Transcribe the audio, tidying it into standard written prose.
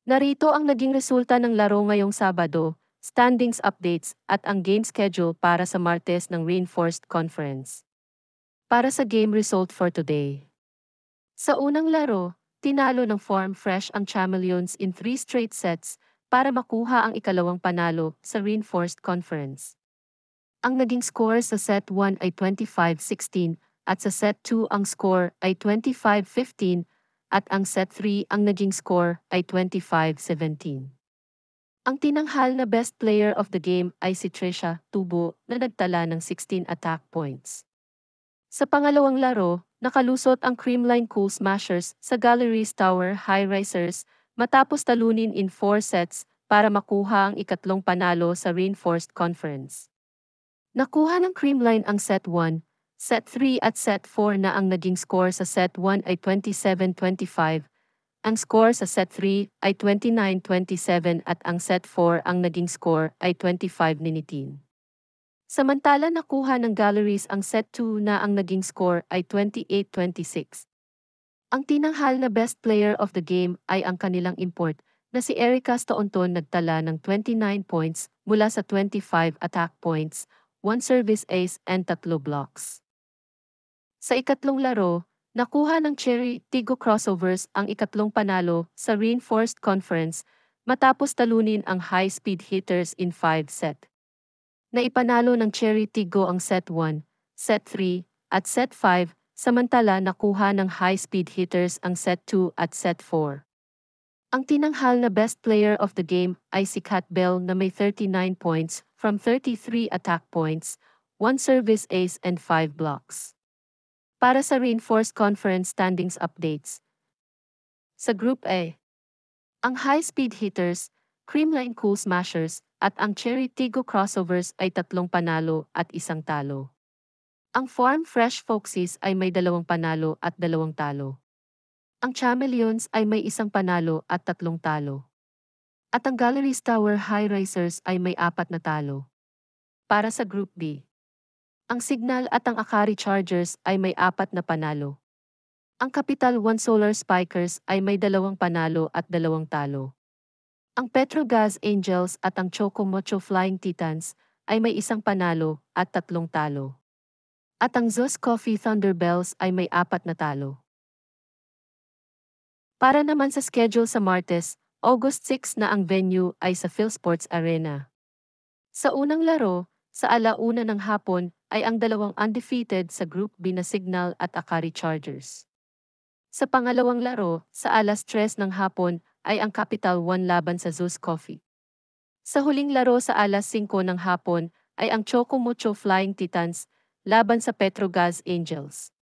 Narito ang naging resulta ng laro ngayong Sabado, standings updates at ang game schedule para sa Martes ng Reinforced Conference. Para sa game result for today. Sa unang laro, tinalo ng Form Fresh ang Chameleons in 3 straight sets para makuha ang ikalawang panalo sa Reinforced Conference. Ang naging score sa set 1 ay 25-16 at sa set 2 ang score ay 25-15 at ang set 3 ang naging score ay 25-17. Ang tinanghal na best player of the game ay si Trisha Tubo na nagtala ng 16 attack points. Sa pangalawang laro, nakalusot ang Creamline Cool Smashers sa Galleries Tower High Risers matapos talunin in 4 sets para makuha ang ikatlong panalo sa Reinforced Conference. Nakuha ng Creamline ang set 1, set 3 at set 4 na ang naging score sa set 1 ay 27-25, ang score sa set 3 ay 29-27 at ang set 4 ang naging score ay 25-19. Samantala nakuha ng Galleries ang set 2 na ang naging score ay 28-26. Ang tinanghal na best player of the game ay ang kanilang import na si Erica Staunton nagtala ng 29 points mula sa 25 attack points, 1 service ace and 3 blocks. Sa ikatlong laro, nakuha ng Cherry Tigo Crossovers ang ikatlong panalo sa Reinforced Conference matapos talunin ang High Speed Hitters in 5 set. Naipanalo ng Cherry Tigo ang set 1, set 3, at set 5, samantala nakuha ng High Speed Hitters ang set 2 at set 4. Ang tinanghal na best player of the game ay si Kat Bell na may 39 points from 33 attack points, 1 service ace and 5 blocks. Para sa Reinforced Conference standings updates. Sa Group A, ang High Speed Hitters, Creamline Cool Smashers, at ang Cherry Tigo Crossovers ay 3 panalo at 1 talo. Ang Farm Fresh Foxies ay may 2 panalo at 2 talo. Ang Chameleons ay may 1 panalo at 3 talo. At ang Galleries Tower High Risers ay may 4 na talo. Para sa Group B, ang Signal at ang Akari Chargers ay may 4 na panalo. Ang Capital One Solar Spikers ay may 2 panalo at 2 talo. Ang Petrogas Angels at ang Choco Mocho Flying Titans ay may 1 panalo at 3 talo. At ang Zeus Coffee Thunderbells ay may 4 na talo. Para naman sa schedule sa Martes, August 6 na ang venue ay sa PhilSports Arena. Sa unang laro, sa 1:00 ng hapon, ay ang dalawang undefeated sa Group B na Signal at Akari Chargers. Sa pangalawang laro, sa 3:00 ng hapon, ay ang Capital One laban sa Zeus Coffee. Sa huling laro sa 5:00 ng hapon, ay ang Choco Mucho Flying Titans laban sa Petrogas Angels.